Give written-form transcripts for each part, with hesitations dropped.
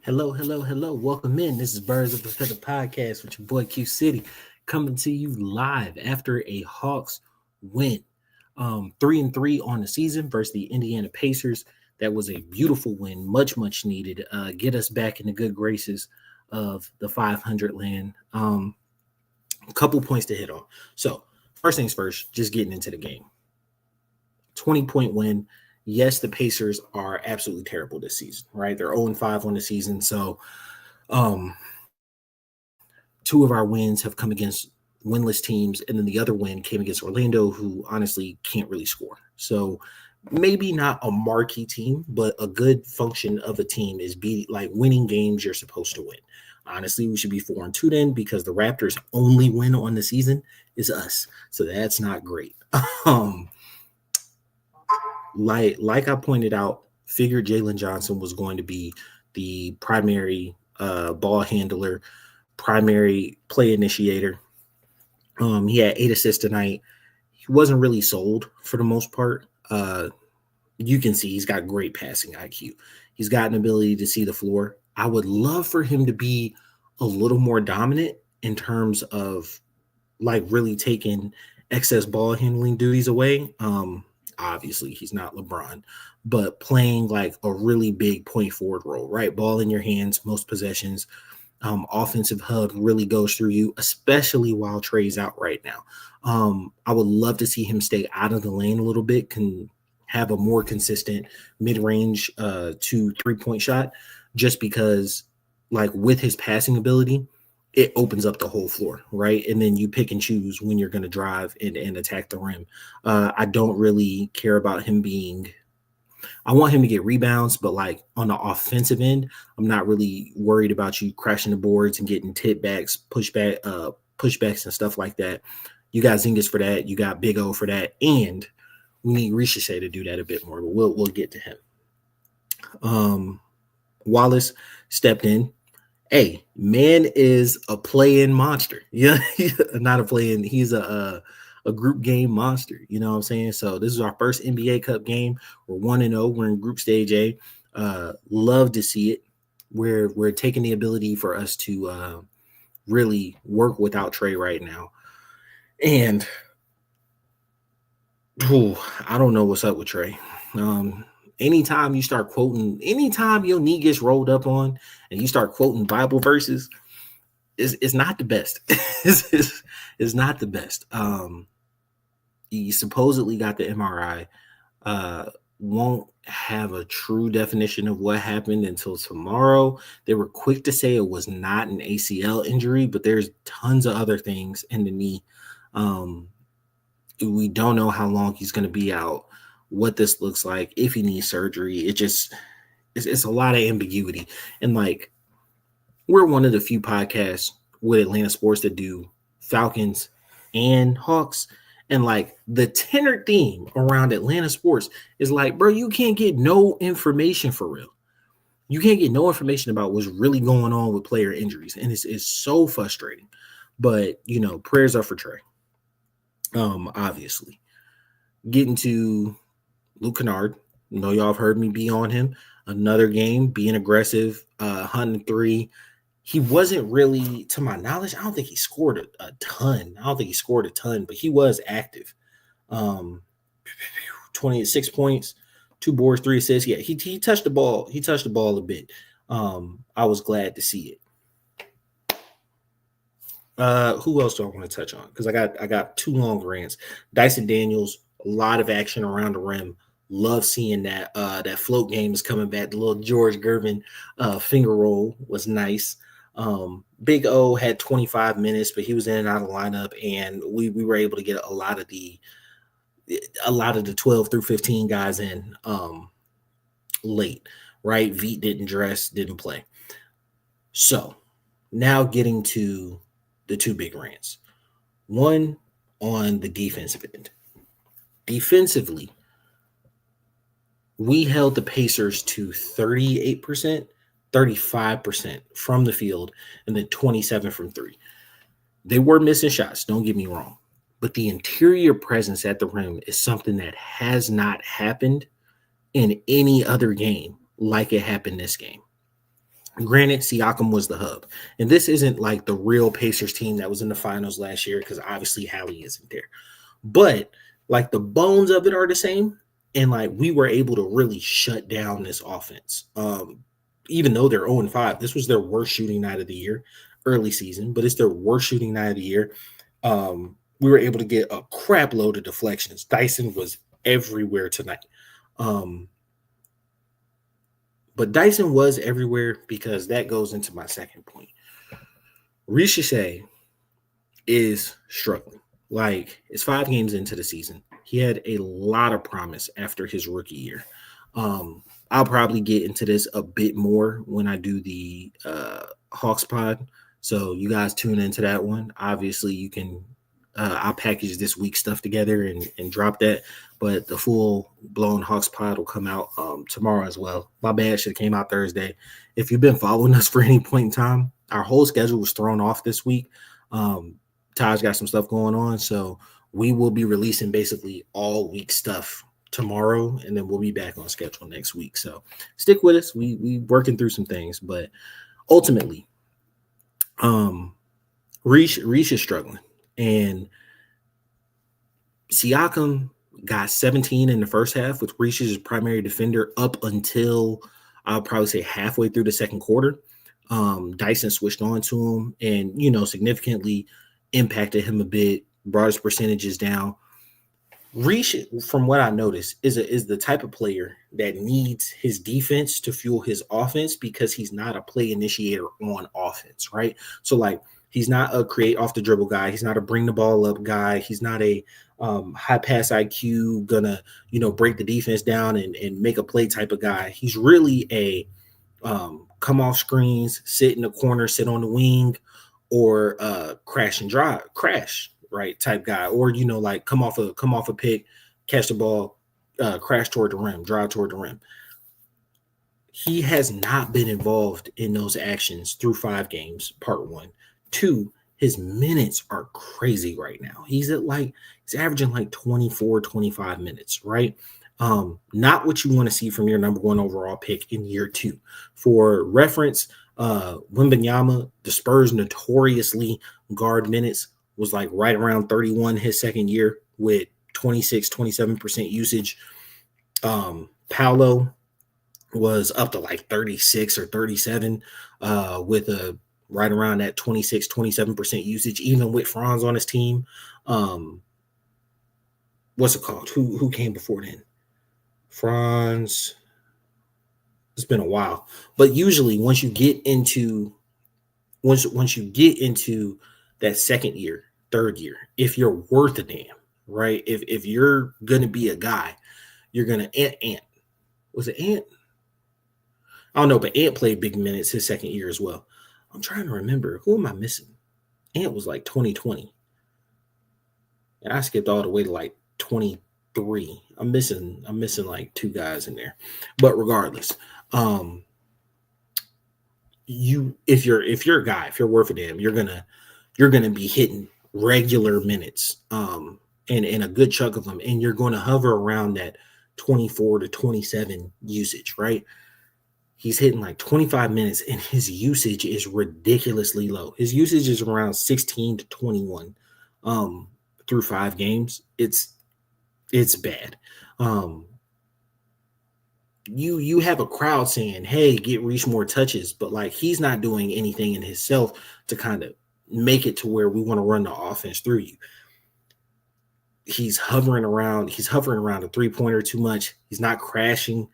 Hello, hello, hello. Welcome in. This is Birds of a Feather podcast with your boy Q City coming to you live after a Hawks win. 3-3 on the season versus the Indiana Pacers. That was a beautiful win, much needed. Get us back in the good graces of the 500 land. A couple points to hit on. So, first things first, just getting into the game. 20-point win. Yes, the Pacers are absolutely terrible this season, right? They're 0-5 on the season. So, um, two of our wins have come against winless teams, and then the other win came against Orlando, who honestly can't really score. So maybe not a marquee team, but a good function of a team is be like winning games you're supposed to win. Honestly, we should be 4-2 then because the Raptors' only win on the season is us. So that's not great. um, like I pointed out, figured Jalen Johnson was going to be the primary ball handler, primary play initiator. He had 8 assists tonight. He wasn't really sold for the most part. You can see he's got great passing IQ. He's got an ability to see the floor. I would love for him to be a little more dominant in terms of like really taking excess ball handling duties away. Obviously, he's not LeBron, but playing like a really big point forward role, right? Ball in your hands, most possessions. Offensive hub really goes through you, especially while Trey's out right now. I would love to see him stay out of the lane a little bit, can have a more consistent mid-range 2 3-point shot, just because like with his passing ability, it opens up the whole floor, right? And then you pick and choose when you're going to drive and attack the rim. I don't really care about him being. I want him to get rebounds, but like on the offensive end, I'm not really worried about you crashing the boards and getting tip backs, pushbacks and stuff like that. You got Zingas for that. You got Big O for that, and we need Ricochet to do that a bit more. But we'll get to him. Um, Wallace stepped in. Hey, man is a play-in monster. Yeah, not a play-in. He's a group game monster. You know what I'm saying? So this is our first NBA Cup game. We're 1-0. We're in Group Stage A. Love to see it. We're taking the ability for us to really work without Trey right now. And I don't know what's up with Trey. Anytime you start quoting, anytime your knee gets rolled up on and you start quoting Bible verses, is not the best. It's not the best. He supposedly got the MRI. Won't have a true definition of what happened until tomorrow. They were quick to say it was not an ACL injury, but there's tons of other things in the knee. We don't know how long he's going to be out, what this looks like, if he needs surgery. It's a lot of ambiguity. And like, we're one of the few podcasts with Atlanta sports that do Falcons and Hawks. And like the tenor theme around Atlanta sports is like, bro, you can't get no information for real. You can't get no information about what's really going on with player injuries. And it's so frustrating. But, prayers are for Trey. Obviously. Getting to Luke Kennard. Y'all have heard me be on him. Another game, being aggressive, hunting three. He wasn't really, to my knowledge, I don't think he scored a ton. I don't think he scored a ton, but he was active. 26 points, 2 boards, 3 assists. Yeah, he touched the ball. He touched the ball a bit. I was glad to see it. Who else do I want to touch on? Because I got 2 long rants. Dyson Daniels, a lot of action around the rim. Love seeing that. That float game is coming back. The little George Gervin finger roll was nice. Big O had 25 minutes, but he was in and out of the lineup, and we were able to get a lot of the 12 through 15 guys in late, right? Veet didn't play. So now getting to the 2 big rants. One on the defensive end. Defensively, we held the Pacers to 38%, 35% from the field, and then 27 from 3. They were missing shots, don't get me wrong. But the interior presence at the rim is something that has not happened in any other game like it happened this game. Granted, Siakam was the hub. And this isn't like the real Pacers team that was in the finals last year because obviously Hallie isn't there. But like the bones of it are the same. And like we were able to really shut down this offense. Even though they're 0-5, this was their worst shooting night of the year, early season, but it's their worst shooting night of the year. We were able to get a crap load of deflections. Dyson was everywhere tonight. But Dyson was everywhere because that goes into my second point. Riche is struggling. Like, it's 5 games into the season. He had a lot of promise after his rookie year. I'll probably get into this a bit more when I do the Hawks pod. So you guys tune into that one. Obviously, you can I'll package this week's stuff together and drop that. But the full blown Hawks pod will come out tomorrow as well. My bad, should have came out Thursday. If you've been following us for any point in time, our whole schedule was thrown off this week. Taj got some stuff going on, so we will be releasing basically all week stuff tomorrow, and then we'll be back on schedule next week. So stick with us. We working through some things, but ultimately, Reach is struggling, and Siakam got 17 in the first half with Reach's primary defender up until I'll probably say halfway through the second quarter. Dyson switched on to him and, significantly impacted him a bit, brought his percentages down. Reach, from what I noticed, is the type of player that needs his defense to fuel his offense because he's not a play initiator on offense, right? So, like, he's not a create off the dribble guy. He's not a bring the ball up guy. He's not a high pass IQ, gonna, break the defense down and make a play type of guy. He's really a come off screens, sit in the corner, sit on the wing, or crash, right, type guy. Or, like come off a pick, catch the ball, crash toward the rim, drive toward the rim. He has not been involved in those actions through 5 games, part 1. 2, his minutes are crazy right now. He's averaging like 24, 25 minutes, right? Not what you want to see from your number 1 overall pick in year 2. For reference, Wembanyama, the Spurs notoriously guard minutes, was like right around 31 his second year with 27% usage. Paolo was up to like 36 or 37 with a right around that 27% usage, even with Franz on his team. What's it called? Who came before then? Franz. It's been a while. But usually once you get into that second year, third year, if you're worth a damn, right? If you're gonna be a guy, you're gonna Ant. Was it Ant? I don't know, but Ant played big minutes his second year as well. I'm trying to remember. Who am I missing? Ant was like 2020. And I skipped all the way to like 23. I'm missing like 2 guys in there. But regardless, if you're a guy, if you're worth a damn, you're gonna be hitting regular minutes, and a good chunk of them, and you're going to hover around that 24 to 27 usage, right? He's hitting like 25 minutes, and his usage is ridiculously low. His usage is around 16 to 21 through 5 games. It's bad. You have a crowd saying, hey, get Reach more touches, but like he's not doing anything in himself to kind of make it to where we want to run the offense through you. He's hovering around a 3-pointer too much. He's not crashing.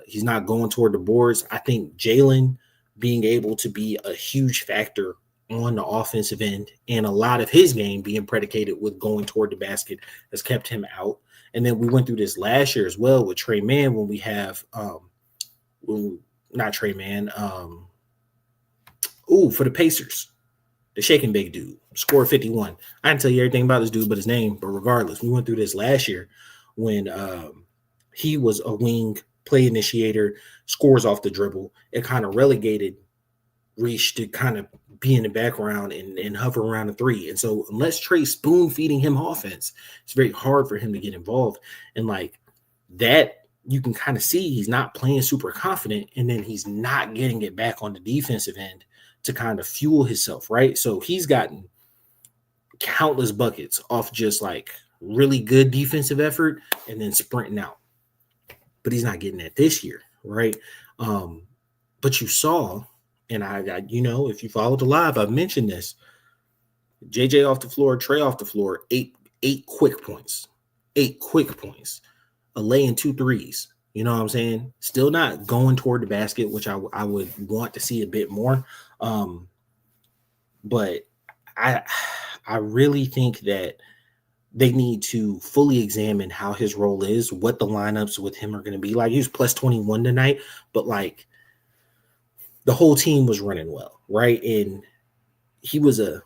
He's not going toward the boards. I think Jalen being able to be a huge factor on the offensive end and a lot of his game being predicated with going toward the basket has kept him out. And then we went through this last year as well with Trey Mann when we have not Trey Mann, for the Pacers, the shake and bake dude, scored 51. I didn't tell you everything about this dude but his name, but regardless, we went through this last year when he was a wing play initiator, scores off the dribble. It kind of relegated Reach to kind of be in the background and hover around the 3. And so unless Trey's spoon feeding him offense, it's very hard for him to get involved. And like that you can kind of see he's not playing super confident, and then he's not getting it back on the defensive end to kind of fuel himself, right? So he's gotten countless buckets off just like really good defensive effort and then sprinting out. But he's not getting that this year, right? But you saw, and I if you followed the live, I've mentioned this. JJ off the floor, Trey off the floor, eight quick points, a lay and 2 threes. You know what I'm saying? Still not going toward the basket, which I would want to see a bit more. But I really think that they need to fully examine how his role is, what the lineups with him are going to be like. He was plus 21 tonight, but like the whole team was running well, right? And he was a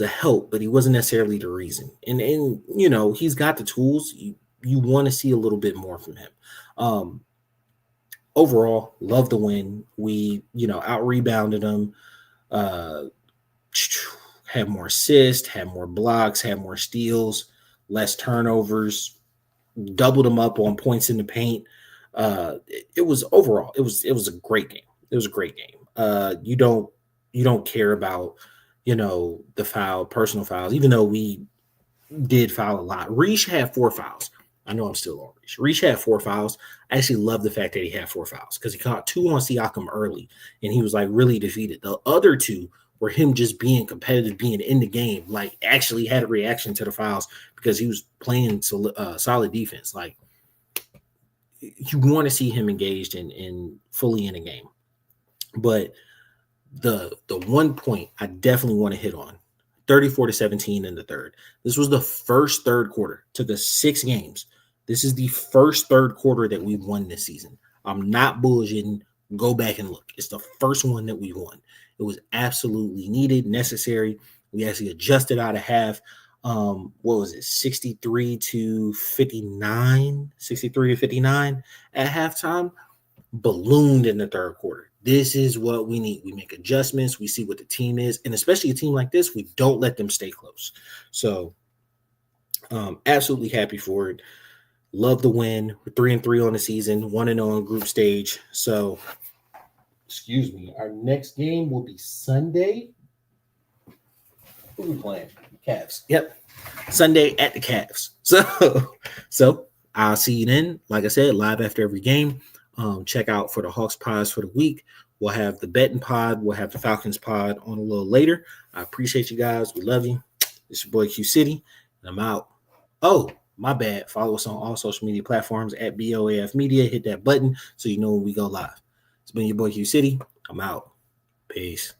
help, but he wasn't necessarily the reason. And he's got the tools. You want to see a little bit more from him. Overall, love the win. We, out rebounded them, had more assists, had more blocks, had more steals, less turnovers, doubled them up on points in the paint. It was a great game. It was a great game. You don't care about, the personal fouls, even though we did foul a lot. Reach had 4 fouls. I know I'm still on Reach. Reach had 4 fouls. I actually love the fact that he had 4 fouls because he caught 2 on Siakam early, and he was like really defeated. The other 2 were him just being competitive, being in the game, like actually had a reaction to the fouls because he was playing solid defense. Like you want to see him engaged and fully in the game. But the one point I definitely want to hit on, 34-17 in the third. This was the first third quarter. Took us 6 games. This is the first third quarter that we won this season. I'm not bullshitting. Go back and look. It's the first one that we won. It was absolutely needed, necessary. We actually adjusted out of half. What was it? 63-59 at halftime. Ballooned in the third quarter. This is what we need. We make adjustments. We see what the team is. And especially a team like this, we don't let them stay close. So absolutely happy for it. Love the win. We're 3-3 on the season, 1-0 on group stage. So, excuse me, our next game will be Sunday. Who are we playing? Cavs. Yep. Sunday at the Cavs. So I'll see you then. Like I said, live after every game. Check out for the Hawks pods for the week. We'll have the betting pod. We'll have the Falcons pod on a little later. I appreciate you guys. We love you. It's your boy Q City, and I'm out. Oh, my bad. Follow us on all social media platforms at BOAF Media. Hit that button so you know when we go live. It's been your boy Q City. I'm out. Peace.